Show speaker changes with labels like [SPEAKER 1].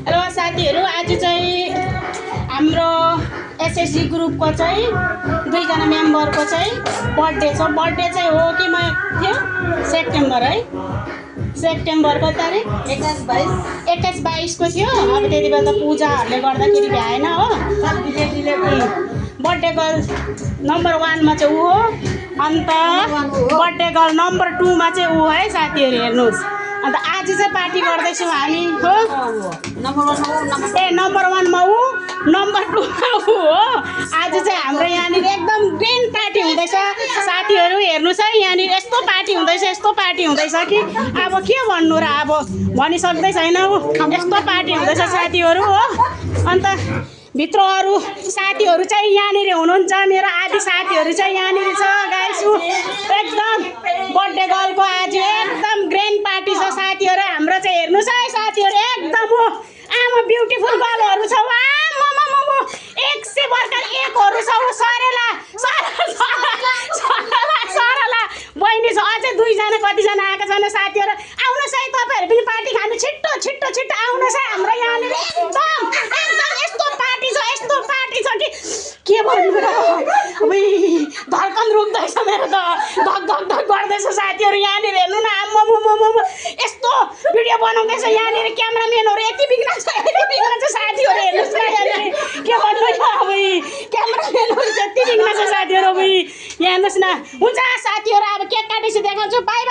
[SPEAKER 1] Hello साथीहरू, आज चाहिँ हाम्रो एसएसजी ग्रुपको चाहिँ 2 जना मेम्बरको चाहिँ बर्थडे छ। बर्थडे चाहिँ हो कि म थियो सेप्टेम्बर है, सेप्टेम्बरको तारिक 21-22 को थियो। अब त्यति बेला त पूजाहरूले गर्दाखेरि भ्याएन हो। बर्थडे गर्ल नम्बर 1 मा चाहिँ ऊ हो, अन्त बर्थडे गर्ल नम्बर 2 मा चाहिँ ऊ है साथीहरू। हेर्नुहोस्, अन्त आज चाहिँ पार्टी गर्दैछौँ हामी हो। नम्बर 1 मा ऊ, नम्बर 2 मा ऊ हो। आज चाहिँ हाम्रो यहाँनिर एकदम ग्रेन्ड पार्टी हुँदैछ साथीहरू। हेर्नुहोस् है, यहाँनिर यस्तो पार्टी हुँदैछ, यस्तो पार्टी हुँदैछ कि अब के भन्नु र, अब भनिसक्दै छैन। यस्तो पार्टी हुँदैछ साथीहरू हो। अन्त भित्र अरू साथीहरू चाहिँ यहाँनिर हुनुहुन्छ। मेरो आदि साथीहरू चाहिँ यहाँनिर छ गाइस। एकदम बर्थडे गर्लको आज एकदम ग्रेन्ड पार्टी छ साथीहरू हाम्रो चाहिँ। हेर्नुहोस् है साथीहरू, एकदम हो आमा ब्युटिफुल गर्लहरू छ। आमा 100 वर्ष एकहरू छ। सरेला बहिनी छ अझै 2 जना, कतिजना आएका छन् साथीहरू। आउनुहोस् है तपाईँहरू पनि पार्टी खानु, छिट्टो छिट्टो छिट्टो आउनुहोस् है। हाम्रो यहाँनिर एकदम यस्तो पार्टी छ, यस्तो पार्टी छ कि के भन्नु र। धड्कन रुक्दैछ मेरो त, धक धक धक गर्दैछ साथीहरू। यहाँनिर हेर्नु न, आम्म यस्तो भिडियो बनाउँदैछ यहाँनिर। क्यामराम्यानहरू यति बिग्न छ साथीहरू। हेर्नुहोस् न यहाँनिर के भन्नु न, क्यामराम्यानहरू जति बिग्न छ साथीहरू। यहाँ हेर्नुहोस् न। हुन्छ साथीहरू, अब केक काटेपछि देखाउँछु। बाई